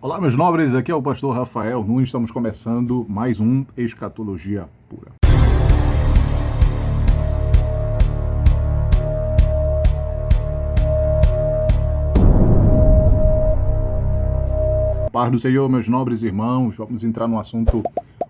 Olá, meus nobres, aqui é o pastor Rafael Nunes, estamos começando mais um Escatologia Pura. Paz do Senhor, meus nobres irmãos, vamos entrar num assunto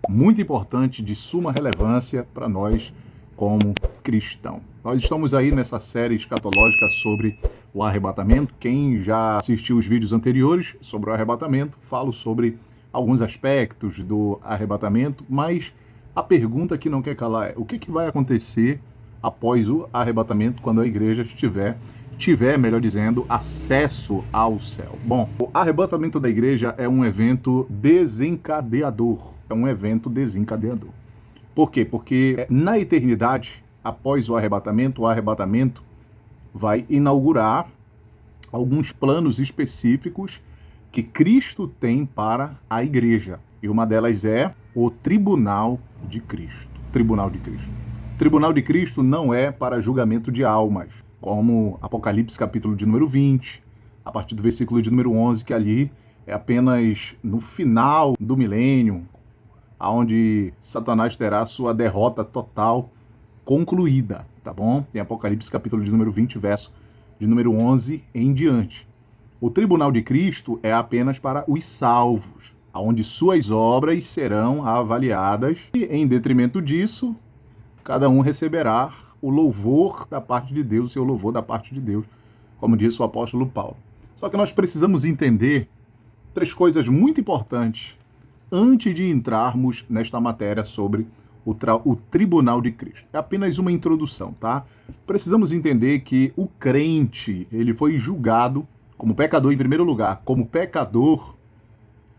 muito importante, de suma relevância para nós como cristãos. Nós estamos aí nessa série escatológica sobre o arrebatamento. Quem já assistiu os vídeos anteriores sobre o arrebatamento, falo sobre alguns aspectos do arrebatamento, mas a pergunta que não quer calar é: o que vai acontecer após o arrebatamento, quando a igreja tiver, melhor dizendo, acesso ao céu? Bom, o arrebatamento da igreja é um evento desencadeador. Por quê? Porque na eternidade, após o arrebatamento vai inaugurar alguns planos específicos que Cristo tem para a igreja. E uma delas é o Tribunal de Cristo. Tribunal de Cristo. Tribunal de Cristo não é para julgamento de almas, como Apocalipse capítulo de número 20, a partir do versículo de número 11, que ali é apenas no final do milênio, onde Satanás terá sua derrota total concluída, tá bom? Tem Apocalipse capítulo de número 20, verso de número 11 em diante. O Tribunal de Cristo é apenas para os salvos, onde suas obras serão avaliadas e, em detrimento disso, cada um receberá o louvor da parte de Deus, o seu louvor da parte de Deus, como disse o apóstolo Paulo. Só que nós precisamos entender três coisas muito importantes antes de entrarmos nesta matéria sobre o Tribunal de Cristo. É apenas uma introdução, tá? Precisamos entender que o crente, ele foi julgado como pecador em primeiro lugar, como pecador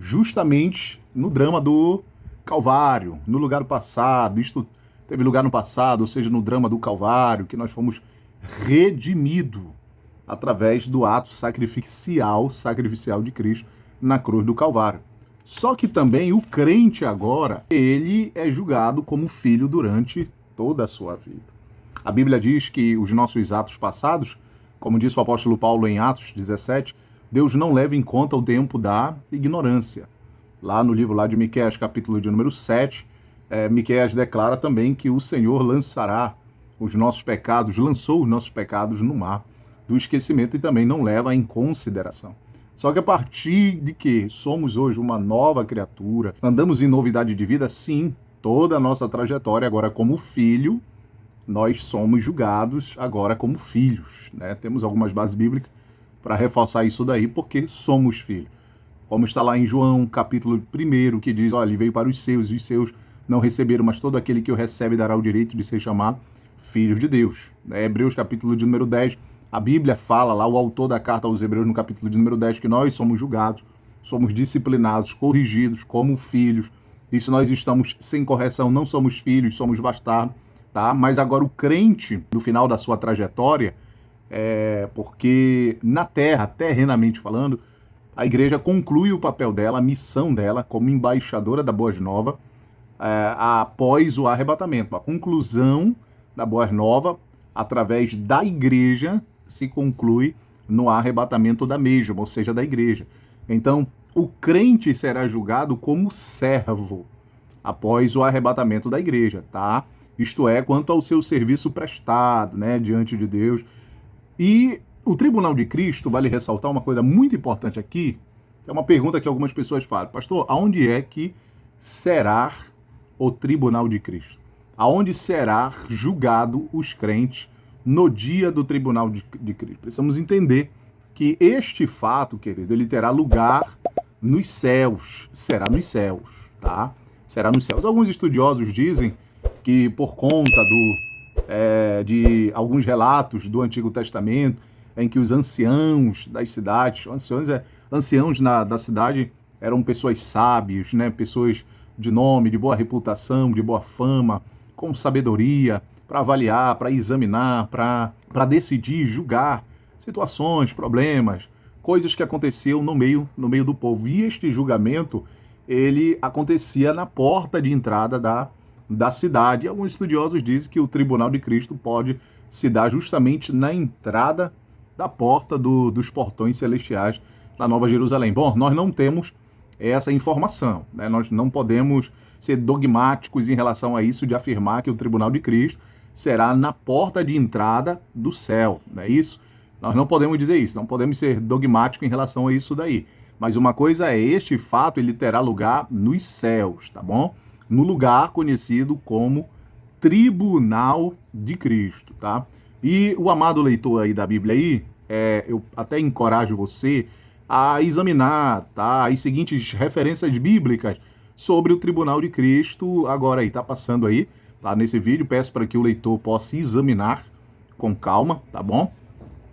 justamente no drama do Calvário, no lugar passado. Isto teve lugar no passado, ou seja, no drama do Calvário, que nós fomos redimidos através do ato sacrificial de Cristo na cruz do Calvário. Só que também o crente agora, ele é julgado como filho durante toda a sua vida. A Bíblia diz que os nossos atos passados, como disse o apóstolo Paulo em Atos 17, Deus não leva em conta o tempo da ignorância. Lá no livro de Miqueias, capítulo de número 7, Miqueias declara também que o Senhor lançou os nossos pecados no mar do esquecimento e também não leva em consideração. Só que a partir de que somos hoje uma nova criatura, andamos em novidade de vida, sim, toda a nossa trajetória agora como filho, nós somos julgados agora como filhos, né? Temos algumas bases bíblicas para reforçar isso daí, porque somos filhos. Como está lá em João, capítulo 1, que diz: olha, ele veio para os seus não receberam, mas todo aquele que o recebe dará o direito de ser chamado filho de Deus. Hebreus, capítulo de número 10, a Bíblia fala lá, o autor da carta aos Hebreus, no capítulo de número 10, que nós somos julgados, somos disciplinados, corrigidos como filhos. E se nós estamos sem correção, não somos filhos, somos bastardos, tá? Mas agora o crente, no final da sua trajetória, porque na terra, terrenamente falando, a igreja conclui o papel dela, a missão dela como embaixadora da Boa Nova, após o arrebatamento. A conclusão da Boa Nova, através da igreja, se conclui no arrebatamento da mesma, ou seja, da igreja. Então, o crente será julgado como servo após o arrebatamento da igreja, tá? Isto é, quanto ao seu serviço prestado, né, diante de Deus. E o Tribunal de Cristo, vale ressaltar uma coisa muito importante aqui, que é uma pergunta que algumas pessoas falam: pastor, aonde é que será o Tribunal de Cristo? Aonde será julgado os crentes no dia do Tribunal de Cristo? Precisamos entender que este fato, querido, ele terá lugar nos céus, será nos céus, tá? Será nos céus. Alguns estudiosos dizem que por conta de alguns relatos do Antigo Testamento, em que os anciãos das cidades, anciãos da cidade eram pessoas sábias, né? Pessoas de nome, de boa reputação, de boa fama, com sabedoria, para avaliar, para examinar, para decidir, julgar situações, problemas, coisas que aconteciam no meio do povo. E este julgamento, ele acontecia na porta de entrada da cidade. E alguns estudiosos dizem que o Tribunal de Cristo pode se dar justamente na entrada da porta dos portões celestiais da Nova Jerusalém. Bom, nós não temos essa informação, né? Nós não podemos ser dogmáticos em relação a isso, de afirmar que o tribunal de Cristo será na porta de entrada do céu, não é isso? Nós não podemos dizer isso, não podemos ser dogmáticos em relação a isso daí. Mas uma coisa é, este fato ele terá lugar nos céus, tá bom? No lugar conhecido como Tribunal de Cristo, tá? E o amado leitor aí da Bíblia aí, eu até encorajo você a examinar, tá, as seguintes referências bíblicas sobre o Tribunal de Cristo. Agora aí, tá passando aí, tá, nesse vídeo. Peço para que o leitor possa examinar com calma, tá bom?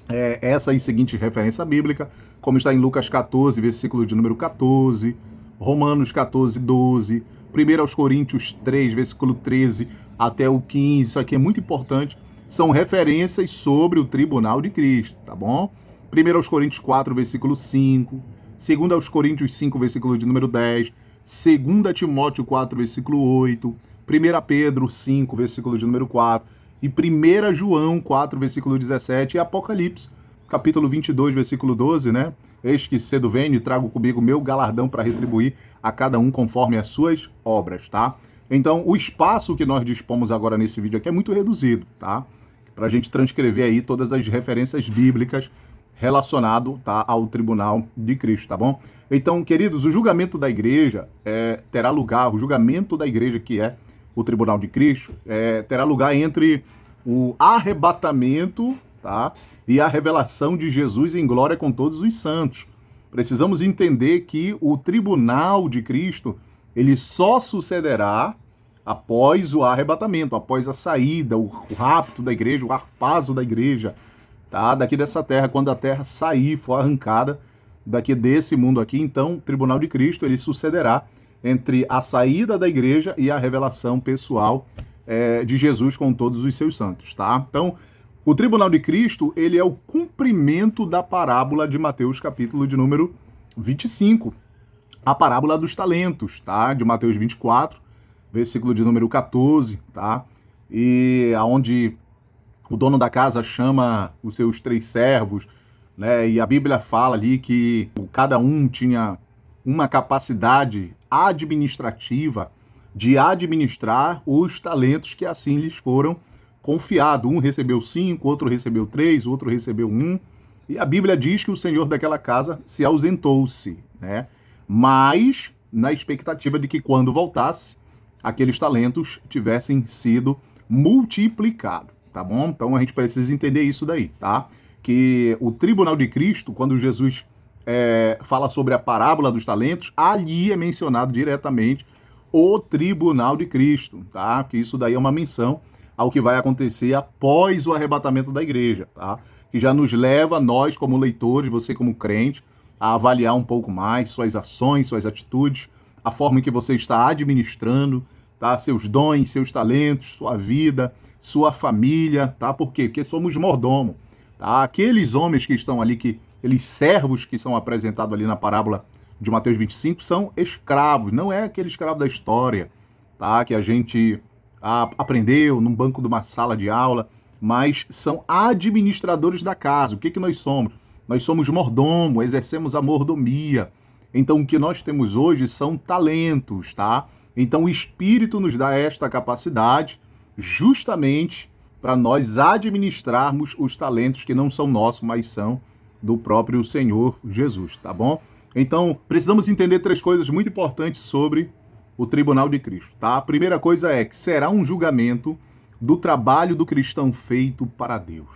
Essa aí seguinte referência bíblica, como está em Lucas 14, versículo de número 14, Romanos 14, 12, 1 aos Coríntios 3, versículo 13 até o 15, isso aqui é muito importante, são referências sobre o tribunal de Cristo, tá bom? 1 aos Coríntios 4, versículo 5, 2 aos Coríntios 5, versículo de número 10, 2 Timóteo 4, versículo 8, 1 Pedro 5, versículo de número 4, e 1 João 4, versículo 17, e Apocalipse, capítulo 22, versículo 12, né? Eis que cedo venho e trago comigo meu galardão para retribuir a cada um conforme as suas obras, tá? Então, o espaço que nós dispomos agora nesse vídeo aqui é muito reduzido, tá? Para a gente transcrever aí todas as referências bíblicas relacionado, tá, ao tribunal de Cristo, tá bom? Então, queridos, o julgamento da igreja terá lugar, o julgamento da igreja, que é o tribunal de Cristo, terá lugar entre o arrebatamento, tá, e a revelação de Jesus em glória com todos os santos. Precisamos entender que o tribunal de Cristo, ele só sucederá após o arrebatamento, após a saída, o rapto da igreja, o harpazo da igreja, tá, daqui dessa terra, quando a terra sair, for arrancada daqui desse mundo aqui. Então, o tribunal de Cristo, ele sucederá entre a saída da igreja e a revelação pessoal de Jesus com todos os seus santos, tá? Então, o tribunal de Cristo, ele é o cumprimento da parábola de Mateus, capítulo de número 25, a parábola dos talentos, tá? De Mateus 24, versículo de número 14, tá? E aonde o dono da casa chama os seus 3 servos, né? E a Bíblia fala ali que cada um tinha uma capacidade administrativa de administrar os talentos que assim lhes foram confiados. Um recebeu 5, outro recebeu 3, outro recebeu 1. E a Bíblia diz que o senhor daquela casa se ausentou-se, né? Mas na expectativa de que quando voltasse, aqueles talentos tivessem sido multiplicados, tá bom? Então a gente precisa entender isso daí, tá? Que o tribunal de Cristo, quando Jesus fala sobre a parábola dos talentos, ali é mencionado diretamente o tribunal de Cristo, tá? Que isso daí é uma menção ao que vai acontecer após o arrebatamento da igreja, tá? Que já nos leva, nós como leitores, você como crente, a avaliar um pouco mais suas ações, suas atitudes, a forma em que você está administrando, tá? Seus dons, seus talentos, sua vida, sua família, tá? Por quê? Porque somos mordomo, tá? Aqueles homens que estão ali, aqueles servos que são apresentados ali na parábola de Mateus 25 são escravos, não é aquele escravo da história, tá? Que a gente aprendeu num banco de uma sala de aula, mas são administradores da casa. O que nós somos? Nós somos mordomo, exercemos a mordomia. Então o que nós temos hoje são talentos, tá? Então o Espírito nos dá esta capacidade justamente para nós administrarmos os talentos que não são nossos, mas são do próprio Senhor Jesus, tá bom? Então, precisamos entender 3 coisas muito importantes sobre o tribunal de Cristo, tá? A primeira coisa é que será um julgamento do trabalho do cristão feito para Deus.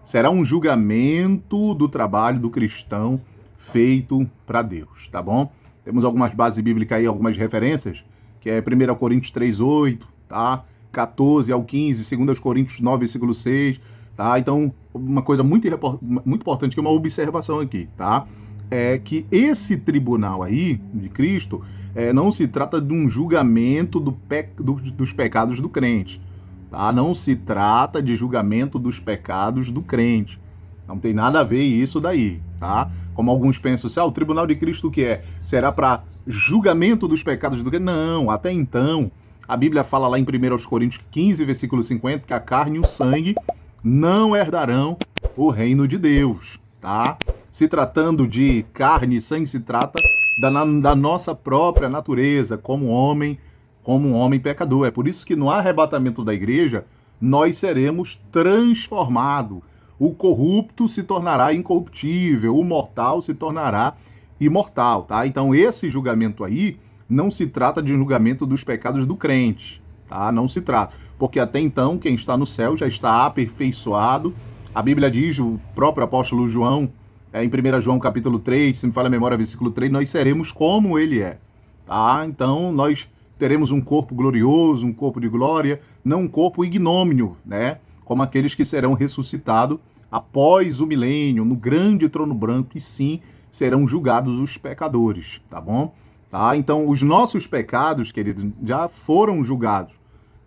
Será um julgamento do trabalho do cristão feito para Deus, tá bom? Temos algumas bases bíblicas aí, algumas referências, que é 1 Coríntios 3:8, tá? 14 ao 15, 2 Coríntios 9, versículo 6, tá? Então, uma coisa muito importante, que é uma observação aqui, tá? É que esse tribunal aí, de Cristo, não se trata de um julgamento dos pecados do crente, tá? Não se trata de julgamento dos pecados do crente. Não tem nada a ver isso daí, tá? Como alguns pensam assim, o tribunal de Cristo o que é? Será para julgamento dos pecados do crente? Não, até então, a Bíblia fala lá em 1 Coríntios 15, versículo 50, que a carne e o sangue não herdarão o reino de Deus, tá? Se tratando de carne e sangue, se trata da nossa própria natureza como um homem pecador. É por isso que no arrebatamento da igreja nós seremos transformados. O corrupto se tornará incorruptível, o mortal se tornará imortal, tá? Então esse julgamento aí não se trata de julgamento dos pecados do crente, tá? Não se trata, porque até então quem está no céu já está aperfeiçoado. A Bíblia diz, o próprio apóstolo João, em 1 João capítulo 3, se me falha a memória, versículo 3, nós seremos como ele é, tá? Então nós teremos um corpo glorioso, um corpo de glória, não um corpo ignômio, né? Como aqueles que serão ressuscitados após o milênio, no grande trono branco, e sim serão julgados os pecadores, tá bom? Tá? Então, os nossos pecados, queridos, já foram julgados,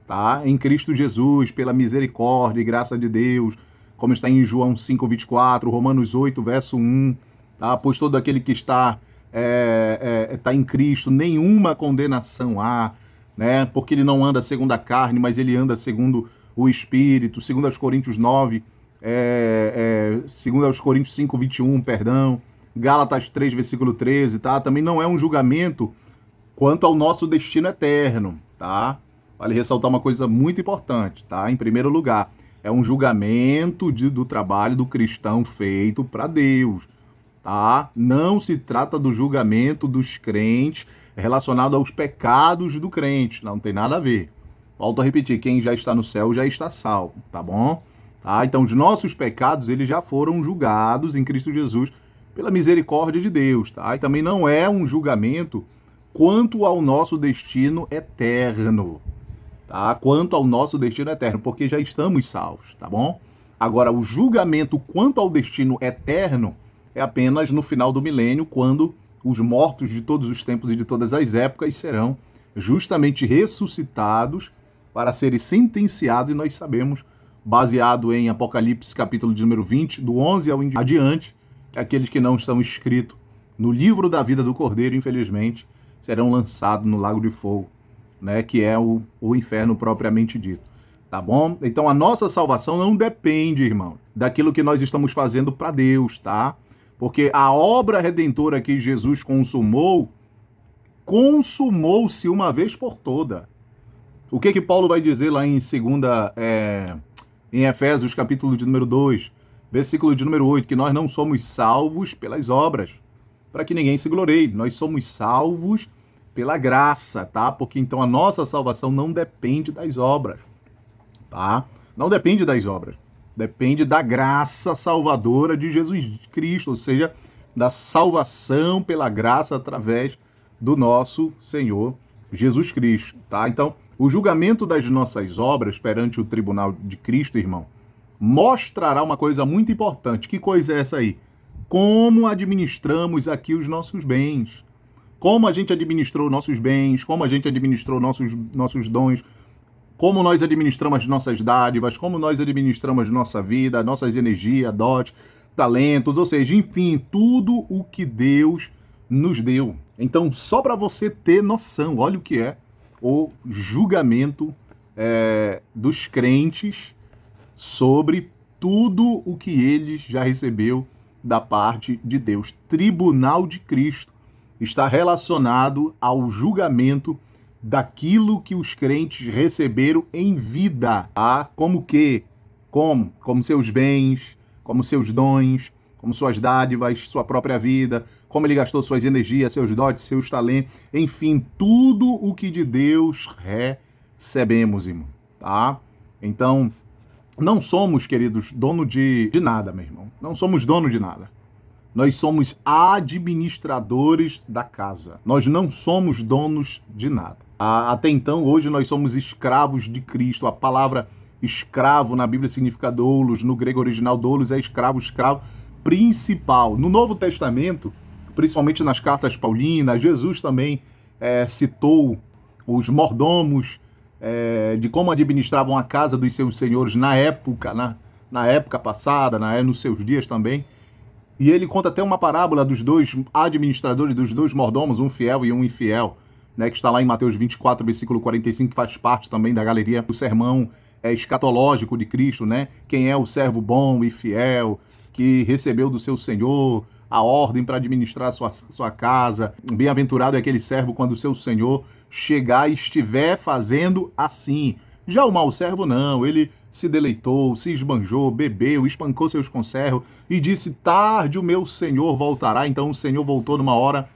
tá? Em Cristo Jesus, pela misericórdia e graça de Deus, como está em João 5:24, Romanos 8, verso 1, tá? Pois todo aquele que está em Cristo, nenhuma condenação há, né? Porque ele não anda segundo a carne, mas ele anda segundo o Espírito, segundo aos Coríntios 9, segundo aos Coríntios 5:21, perdão, Gálatas 3, versículo 13, tá? Também não é um julgamento quanto ao nosso destino eterno, tá? Vale ressaltar uma coisa muito importante, tá? Em primeiro lugar, é um julgamento do trabalho do cristão feito para Deus, tá? Não se trata do julgamento dos crentes relacionado aos pecados do crente, não tem nada a ver. Volto a repetir, quem já está no céu já está salvo, tá bom? Tá? Então os nossos pecados, eles já foram julgados em Cristo Jesus pela misericórdia de Deus, tá? E também não é um julgamento quanto ao nosso destino eterno, tá? Quanto ao nosso destino eterno, porque já estamos salvos, tá bom? Agora, o julgamento quanto ao destino eterno é apenas no final do milênio, quando os mortos de todos os tempos e de todas as épocas serão justamente ressuscitados para serem sentenciados, e nós sabemos, baseado em Apocalipse capítulo de número 20, do 11 ao adiante, que aqueles que não estão escritos no livro da vida do Cordeiro, infelizmente, serão lançados no lago de fogo, né, que é o inferno propriamente dito, tá bom? Então a nossa salvação não depende, irmão, daquilo que nós estamos fazendo para Deus, tá? Porque a obra redentora que Jesus consumou-se uma vez por toda. O que Paulo vai dizer lá em em Efésios, capítulo de número 2, versículo de número 8, que nós não somos salvos pelas obras, para que ninguém se glorie. Nós somos salvos pela graça, tá? Porque então a nossa salvação não depende das obras, tá? Não depende das obras. Depende da graça salvadora de Jesus Cristo, ou seja, da salvação pela graça através do nosso Senhor Jesus Cristo, tá? Então, o julgamento das nossas obras perante o tribunal de Cristo, irmão, mostrará uma coisa muito importante. Que coisa é essa aí? Como administramos aqui os nossos bens. Como a gente administrou nossos bens, como a gente administrou nossos dons, como nós administramos as nossas dádivas, como nós administramos nossa vida, nossas energias, dotes, talentos, ou seja, enfim, tudo o que Deus nos deu. Então, só para você ter noção, olha o que é o julgamento dos crentes sobre tudo o que eles já recebeu da parte de Deus. Tribunal de Cristo está relacionado ao julgamento daquilo que os crentes receberam em vida, tá? Como que? Como seus bens, como seus dons, como suas dádivas, sua própria vida, como ele gastou suas energias, seus dotes, seus talentos, enfim, tudo o que de Deus recebemos, irmão, tá? Então, não somos, queridos, dono de nada, meu irmão. Não somos dono de nada. Nós somos administradores da casa. Nós não somos donos de nada. Até então, hoje, nós somos escravos de Cristo. A palavra escravo na Bíblia significa doulos. No grego original, doulos é escravo principal. No Novo Testamento, principalmente nas cartas paulinas, Jesus também citou os mordomos de como administravam a casa dos seus senhores na época passada, nos seus dias também. E ele conta até uma parábola dos dois administradores, dos dois mordomos, um fiel e um infiel, né, que está lá em Mateus 24, versículo 45, que faz parte também da galeria do sermão escatológico de Cristo, né? Quem é o servo bom e fiel, que recebeu do seu Senhor a ordem para administrar sua casa. Bem-aventurado é aquele servo quando o seu senhor chegar e estiver fazendo assim. Já o mau servo não, ele se deleitou, se esbanjou, bebeu, espancou seus conservos e disse: tarde o meu senhor voltará. Então o senhor voltou numa hora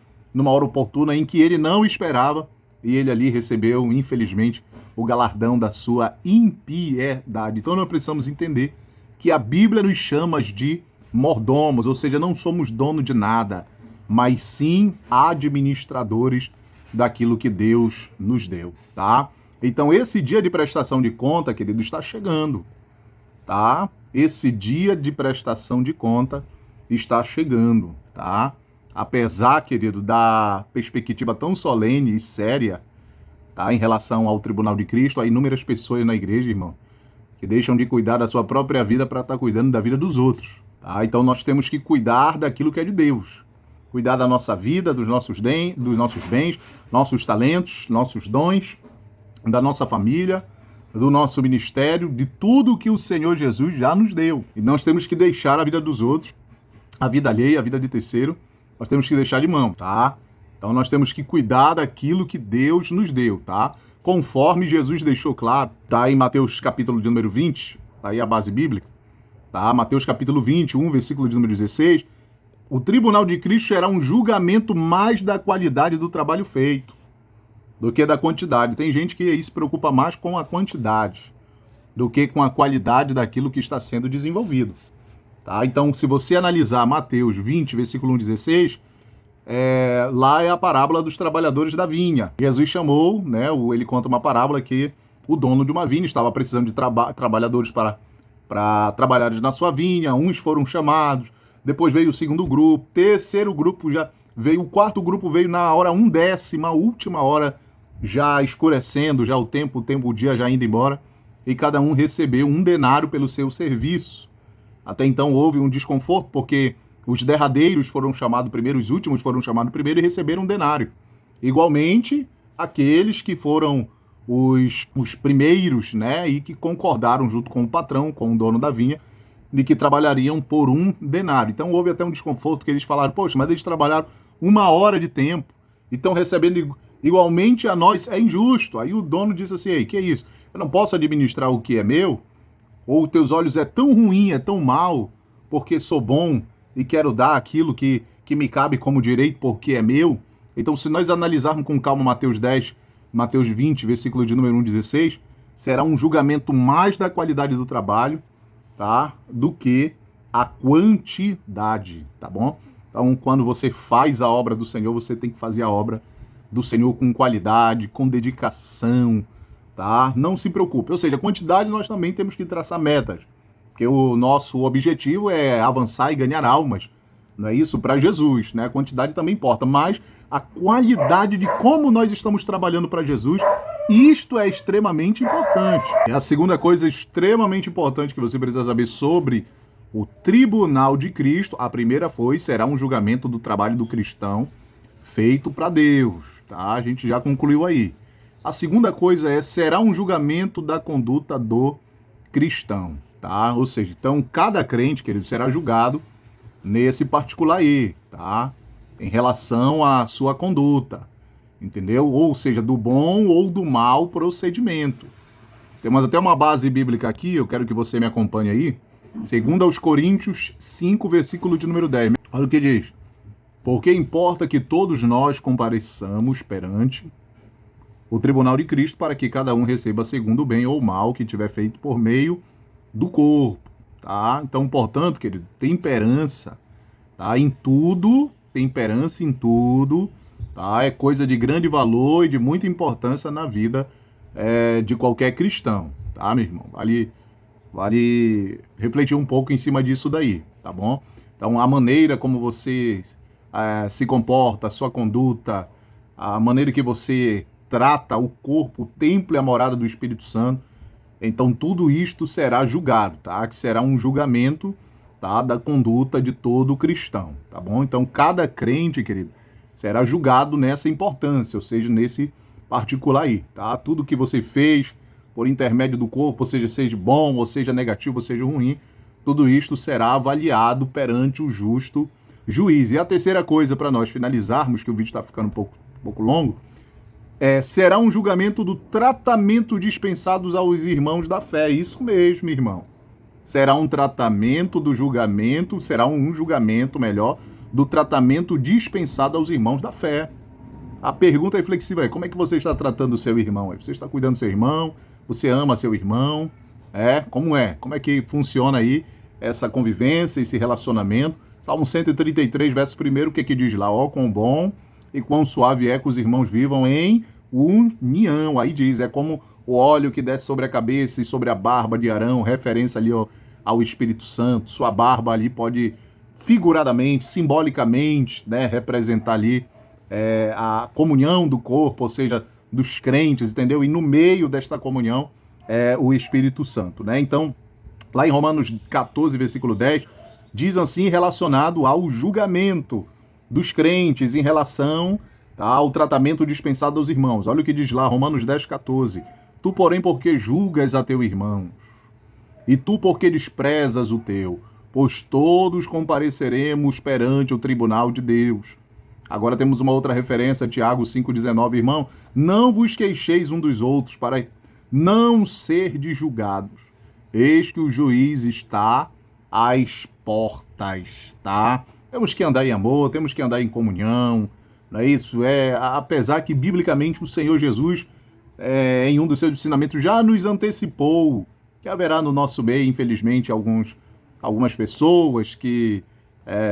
oportuna em que ele não esperava, e ele ali recebeu, infelizmente, o galardão da sua impiedade. Então nós precisamos entender que a Bíblia nos chama de mordomos, ou seja, não somos dono de nada, mas sim administradores daquilo que Deus nos deu, tá? Então esse dia de prestação de conta, querido, está chegando, tá? Esse dia de prestação de conta está chegando, tá? Apesar, querido, da perspectiva tão solene e séria, tá, em relação ao Tribunal de Cristo, há inúmeras pessoas na igreja, irmão, que deixam de cuidar da sua própria vida para estar cuidando da vida dos outros, tá? Então nós temos que cuidar daquilo que é de Deus, cuidar da nossa vida, dos nossos bens, nossos talentos, nossos dons, da nossa família, do nosso ministério, de tudo que o Senhor Jesus já nos deu. E nós temos que deixar a vida dos outros, a vida alheia, a vida de terceiro, nós temos que deixar de mão, tá? Então nós temos que cuidar daquilo que Deus nos deu, tá? Conforme Jesus deixou claro, tá? Em Mateus capítulo de número 20, tá aí a base bíblica, tá? Mateus capítulo 21, versículo de número 16, o tribunal de Cristo será um julgamento mais da qualidade do trabalho feito do que da quantidade. Tem gente que aí se preocupa mais com a quantidade do que com a qualidade daquilo que está sendo desenvolvido, tá? Então, se você analisar Mateus 20, versículo 1, 16, lá é a parábola dos trabalhadores da vinha. Jesus chamou, né, ele conta uma parábola que o dono de uma vinha estava precisando de trabalhadores para trabalharem na sua vinha. Uns foram chamados, depois veio o segundo grupo, terceiro grupo já veio, o quarto grupo veio na hora 1/10, última hora, já escurecendo, já o dia já indo embora, e cada um recebeu 1 denário pelo seu serviço. Até então houve um desconforto, porque os derradeiros foram chamados primeiro, os últimos foram chamados primeiro e receberam 1 denário. Igualmente, aqueles que foram os primeiros, né, e que concordaram junto com o patrão, com o dono da vinha, de que trabalhariam por 1 denário. Então houve até um desconforto, que eles falaram: poxa, mas eles trabalharam 1 hora de tempo, e estão recebendo igualmente a nós, é injusto. Aí o dono disse assim: ei, que é isso? Eu não posso administrar o que é meu? Ou teus olhos é tão ruim, é tão mal, porque sou bom e quero dar aquilo que me cabe como direito porque é meu? Então, se nós analisarmos com calma Mateus 20, versículo de número 1, 16, será um julgamento mais da qualidade do trabalho, tá, do que a quantidade, tá bom? Então, quando você faz a obra do Senhor, você tem que fazer a obra do Senhor com qualidade, com dedicação, tá? Não se preocupe. Ou seja, a quantidade nós também temos que traçar metas, porque o nosso objetivo é avançar e ganhar almas, não é isso? Para Jesus, né? A quantidade também importa, mas a qualidade de como nós estamos trabalhando para Jesus, isto é extremamente importante. É a segunda coisa extremamente importante que você precisa saber sobre o tribunal de Cristo. A primeira será um julgamento do trabalho do cristão feito para Deus, tá? A gente já concluiu aí. A segunda coisa será um julgamento da conduta do cristão, tá? Ou seja, então cada crente, querido, será julgado nesse particular aí, tá? Em relação à sua conduta, entendeu? Ou seja, do bom ou do mau procedimento. Temos até uma base bíblica aqui, eu quero que você me acompanhe aí. 2 Coríntios 5, versículo de número 10. Olha o que diz: porque importa que todos nós compareçamos perante o tribunal de Cristo, para que cada um receba segundo o bem ou o mal que tiver feito por meio do corpo, tá? Então, portanto, querido, temperança, tá? Em tudo, temperança em tudo, tá? É coisa de grande valor e de muita importância na vida de qualquer cristão, tá, meu irmão? Vale refletir um pouco em cima disso daí, tá bom? Então, a maneira como você se comporta, a sua conduta, a maneira que você trata o corpo, o templo e a morada do Espírito Santo, então tudo isto será julgado, tá? Que será um julgamento, tá, da conduta de todo cristão, tá bom? Então cada crente, querido, será julgado nessa importância, ou seja, nesse particular aí, tá? Tudo que você fez por intermédio do corpo, ou seja bom, ou seja negativo, ou seja ruim, tudo isto será avaliado perante o justo juiz. E a terceira coisa, para nós finalizarmos, que o vídeo está ficando um pouco longo, será um julgamento do tratamento dispensados aos irmãos da fé. Isso mesmo, irmão. Será um tratamento do julgamento, será um julgamento, melhor, do tratamento dispensado aos irmãos da fé. A pergunta reflexiva é: como é que você está tratando o seu irmão? Você está cuidando do seu irmão? Você ama seu irmão? Como é? Como é que funciona aí essa convivência, esse relacionamento? Salmo 133, verso 1, o que diz lá? Ó, quão bom e quão suave é que os irmãos vivam em união. Aí diz, é como o óleo que desce sobre a cabeça e sobre a barba de Arão, referência ali ao Espírito Santo. Sua barba ali pode figuradamente, simbolicamente, né, representar ali a comunhão do corpo, ou seja, dos crentes, entendeu? E no meio desta comunhão é o Espírito Santo, né? Então, lá em Romanos 14, versículo 10, diz assim, relacionado ao julgamento dos crentes em relação ao tratamento dispensado aos irmãos. Olha o que diz lá, Romanos 10, 14. Tu, porém, porque julgas a teu irmão, e tu, porque desprezas o teu, pois todos compareceremos perante o tribunal de Deus. Agora temos uma outra referência, Tiago 5,19, irmão. Não vos queixeis um dos outros, para não serdes julgados. Eis que o juiz está às portas, tá? Temos que andar em amor, temos que andar em comunhão, não é isso? Apesar que, biblicamente, o Senhor Jesus, em um dos seus ensinamentos, já nos antecipou que haverá no nosso meio, infelizmente, algumas pessoas que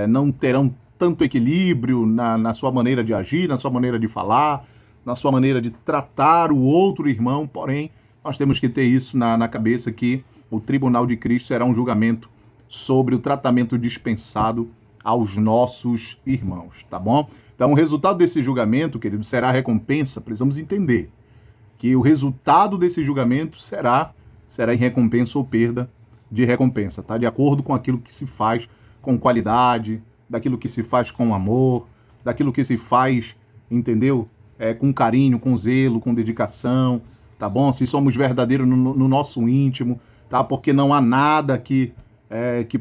não terão tanto equilíbrio na sua maneira de agir, na sua maneira de falar, na sua maneira de tratar o outro irmão, porém, nós temos que ter isso na cabeça, que o tribunal de Cristo será um julgamento sobre o tratamento dispensado aos nossos irmãos, tá bom? Então, o resultado desse julgamento, querido, será a recompensa. Precisamos entender que o resultado desse julgamento será em recompensa ou perda de recompensa, tá? De acordo com aquilo que se faz com qualidade, daquilo que se faz com amor, daquilo que se faz, entendeu? Com carinho, com zelo, com dedicação, tá bom? Se somos verdadeiros no nosso íntimo, tá? Porque não há nada que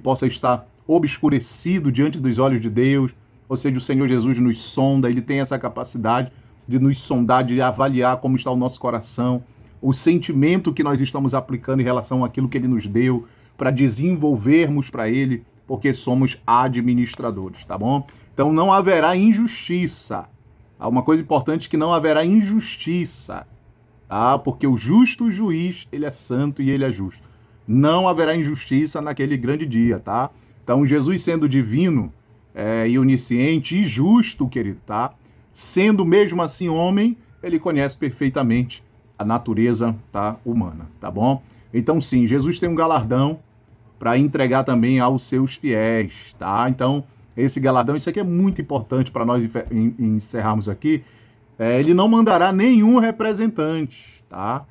possa estar obscurecido diante dos olhos de Deus. Ou seja, o Senhor Jesus nos sonda, ele tem essa capacidade de nos sondar, de avaliar como está o nosso coração, o sentimento que nós estamos aplicando em relação àquilo que ele nos deu, para desenvolvermos para ele, porque somos administradores, tá bom? Então não haverá injustiça. Há uma coisa importante, que não haverá injustiça, tá? Porque o justo juiz, ele é santo e ele é justo. Não haverá injustiça naquele grande dia, tá? Então Jesus, sendo divino e onisciente e justo, querido, tá? Sendo mesmo assim homem, ele conhece perfeitamente a natureza, tá, humana, tá bom? Então sim, Jesus tem um galardão para entregar também aos seus fiéis, tá? Então, esse galardão, isso aqui é muito importante para nós encerrarmos aqui. Ele não mandará nenhum representante, tá?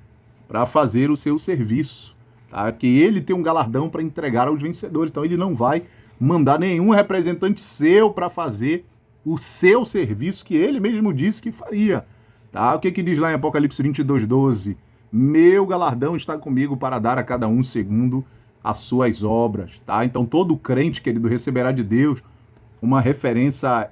Para fazer o seu serviço, tá? Que ele tem um galardão para entregar aos vencedores. Então, ele não vai mandar nenhum representante seu para fazer o seu serviço que ele mesmo disse que faria, tá? O que diz lá em Apocalipse 22:12? Meu galardão está comigo para dar a cada um segundo as suas obras, tá? Então todo crente, querido, receberá de Deus uma referência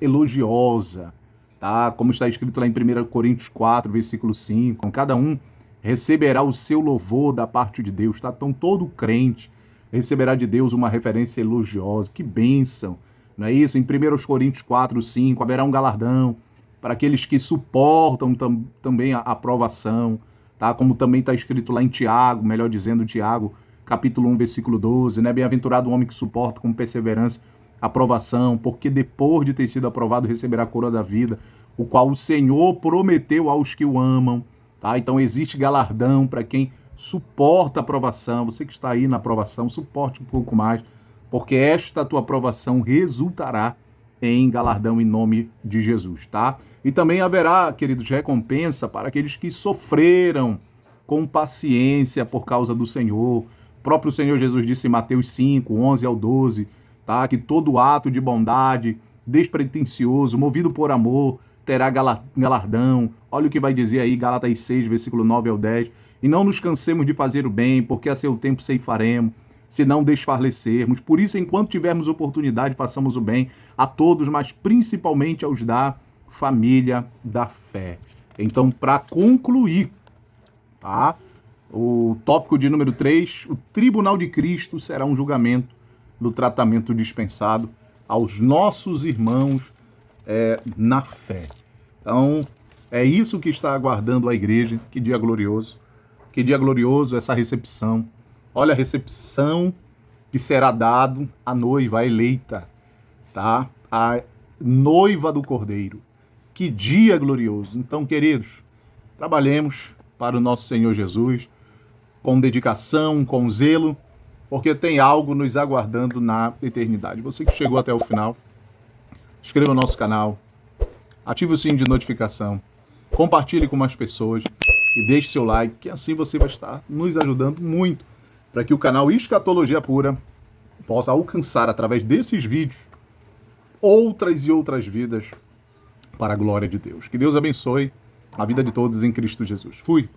elogiosa, tá? Como está escrito lá em 1 Coríntios 4, versículo 5, cada um receberá o seu louvor da parte de Deus, tá? Então todo crente receberá de Deus uma referência elogiosa. Que bênção, não é isso? Em 1 Coríntios 4, 5, haverá um galardão para aqueles que suportam também a aprovação, tá? Como também está escrito lá em Tiago, melhor dizendo, Tiago, capítulo 1, versículo 12, né? Bem-aventurado o homem que suporta com perseverança a aprovação, porque depois de ter sido aprovado receberá a coroa da vida, o qual o Senhor prometeu aos que o amam, tá? Então existe galardão para quem suporta a aprovação. Você que está aí na aprovação, suporte um pouco mais, porque esta tua aprovação resultará em galardão em nome de Jesus, tá? E também haverá, queridos, recompensa para aqueles que sofreram com paciência por causa do Senhor. O próprio Senhor Jesus disse em Mateus 5, 11 ao 12, tá? Que todo ato de bondade, despretensioso, movido por amor, terá galardão. Olha o que vai dizer aí, Gálatas 6, versículo 9 ao 10. E não nos cansemos de fazer o bem, porque a seu tempo ceifaremos, se não desfalecermos. Por isso, enquanto tivermos oportunidade, façamos o bem a todos, mas principalmente aos da família da fé. Então, para concluir, tá? O tópico de número 3, o Tribunal de Cristo será um julgamento do tratamento dispensado aos nossos irmãos na fé. Então, é isso que está aguardando a igreja. Que dia glorioso. Que dia glorioso essa recepção. Olha a recepção que será dado à noiva eleita, tá? A noiva do Cordeiro. Que dia glorioso. Então, queridos, trabalhemos para o nosso Senhor Jesus com dedicação, com zelo, porque tem algo nos aguardando na eternidade. Você que chegou até o final, inscreva no nosso canal, ative o sininho de notificação, compartilhe com mais pessoas e deixe seu like, que assim você vai estar nos ajudando muito para que o canal Escatologia Pura possa alcançar, através desses vídeos, outras e outras vidas para a glória de Deus. Que Deus abençoe a vida de todos em Cristo Jesus. Fui!